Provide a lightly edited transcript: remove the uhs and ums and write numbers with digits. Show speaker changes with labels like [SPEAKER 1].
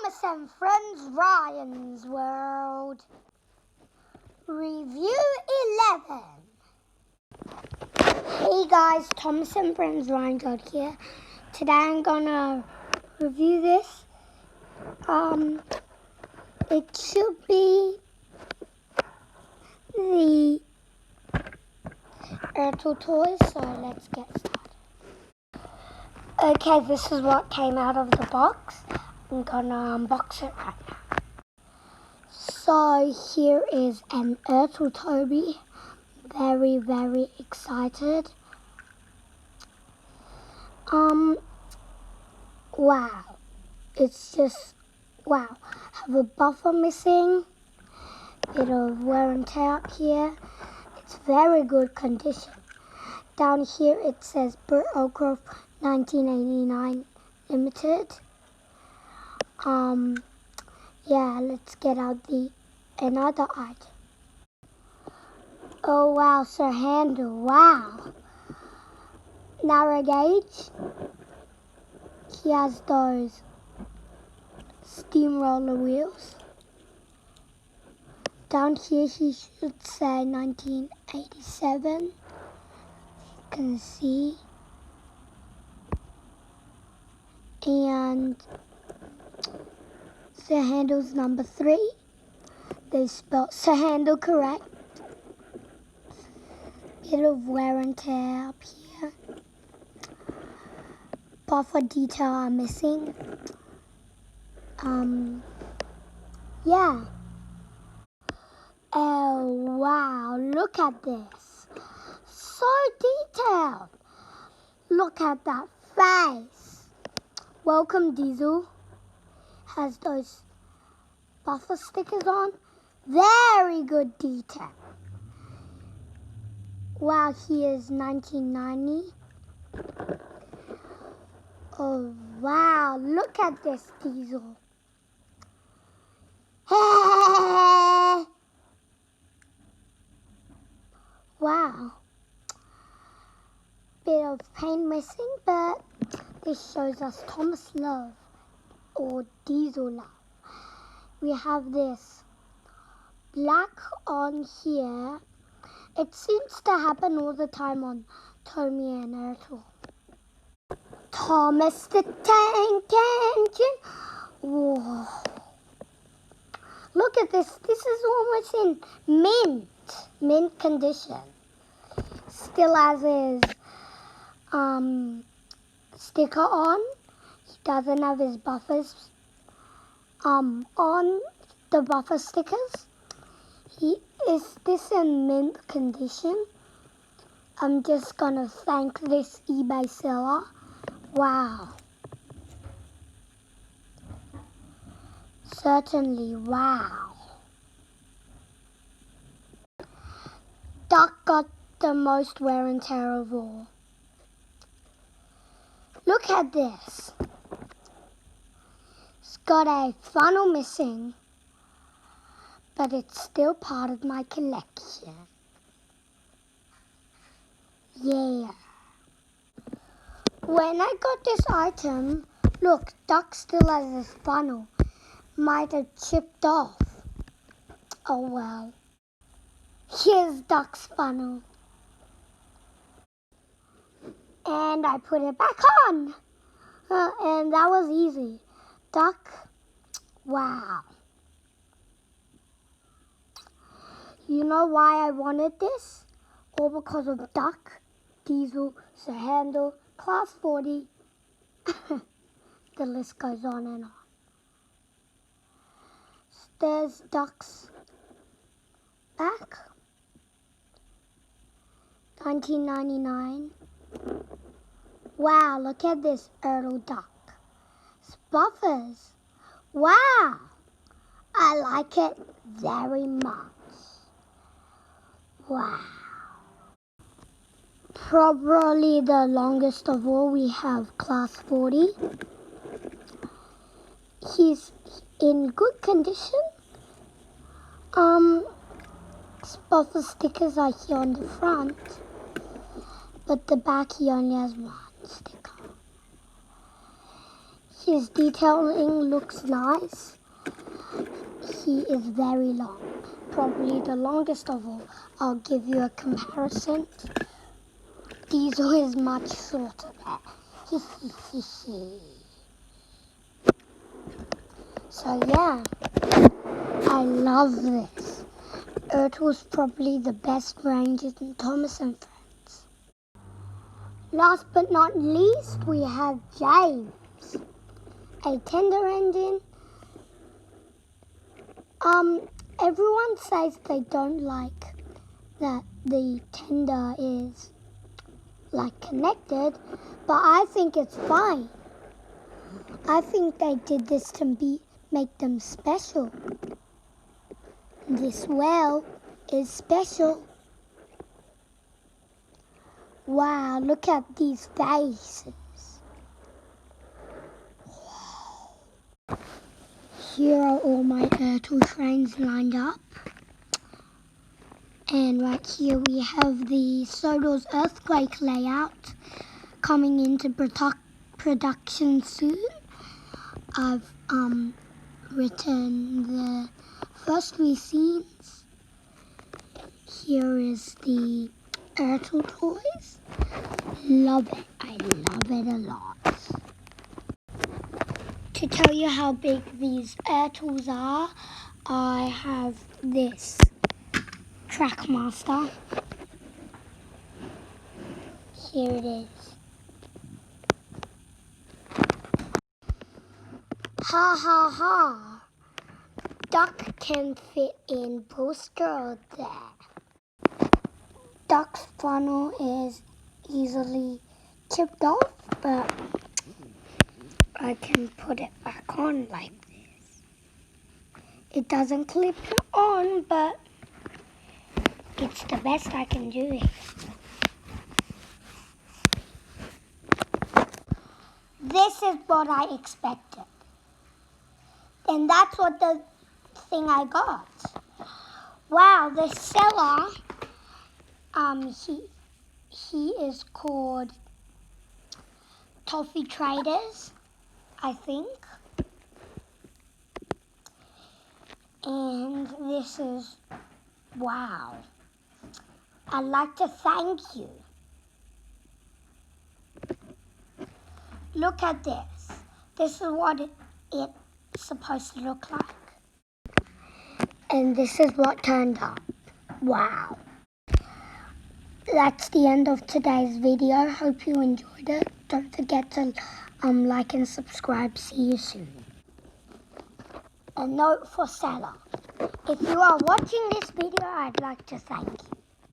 [SPEAKER 1] Thomas and Friends Ryan's World. Review 11. Hey guys, Thomas and Friends Ryan's World here. Today I'm gonna review this. It should be the Ertl toys, so let's get started. Okay, this is what came out of the box. I'm gonna unbox it right now. So here is an Ertl Toby. Very, very excited. Wow. It's just, wow. Have a buffer missing. Bit of wear and tear up here. It's very good condition. Down here it says Bertie 1989 Limited. Yeah, let's get out another item. Oh wow, Sir Handel, wow. Narrow gauge. He has those steamroller wheels. Down here he should say 1987. You can see. And Sir Handel's number 3. They spelled Sir Handel correct. Bit of wear and tear up here. Buffer detail are missing. Yeah. Oh wow, look at this. So detailed. Look at that face. Welcome Diesel. Has those buffer stickers on. Very good detail. Wow, he is 1990. Oh wow, look at this Diesel. Wow. Bit of paint missing, but this shows us Thomas love or Diesel love. We have this black on here. It seems to happen all the time on Toby and Ertl. Thomas the Tank Engine. Whoa. Look at this. This is almost in mint condition. Still has his sticker on. He doesn't have his buffers on the buffer stickers. Is this in mint condition? I'm just gonna thank this eBay seller. Wow. Certainly, wow. Duck got the most wear and tear of all. Look at this. It's got a funnel missing, but it's still part of my collection. Yeah. When I got this item, look, Duck still has his funnel. Might have chipped off. Oh well. Here's Duck's funnel. And I put it back on. And that was easy. Duck, wow. You know why I wanted this? All because of Duck, Diesel, Sir Handel, Class 40. The list goes on and on. There's Duck's back. 1999. Wow, look at this Ertl Duck. Buffers. Wow. I like it very much. Wow. Probably the longest of all, we have Class 40. He's in good condition. Buffer stickers are here on the front, but the back he only has one sticker. His detailing looks nice. He is very long, probably the longest of all. I'll give you a comparison. Diesel is much shorter there. So yeah, I love this. Ertl's probably the best ranges in Thomas and Friends. Last but not least, we have James, a tender engine. Everyone says they don't like that the tender is like connected, but I think it's fine. I think they did this to make them special. This well is special. Wow, look at these faces. Wow. Here are all my Ertl trains lined up. And right here we have the Sodor's earthquake layout coming into production soon. I've written the first 3 scenes. Here is the Ertl toys. Love it. I love it a lot. To tell you how big these Ertls are, I have this Trackmaster. Here it is. Ha ha ha. Duck can fit in blister there. Duck's funnel is easily chipped off, but I can put it back on like this. It doesn't clip on, but it's the best I can do. This is what I expected. And that's what the thing I got. Wow, the seller, he is called Toffee Traders, I think. And this is, wow. I'd like to thank you. Look at this. This is what it's supposed to look like. And this is what turned up. Wow. That's the end of today's video. Hope you enjoyed it. Don't forget to like and subscribe. See you soon. A note for seller. If you are watching this video, I'd like to thank you.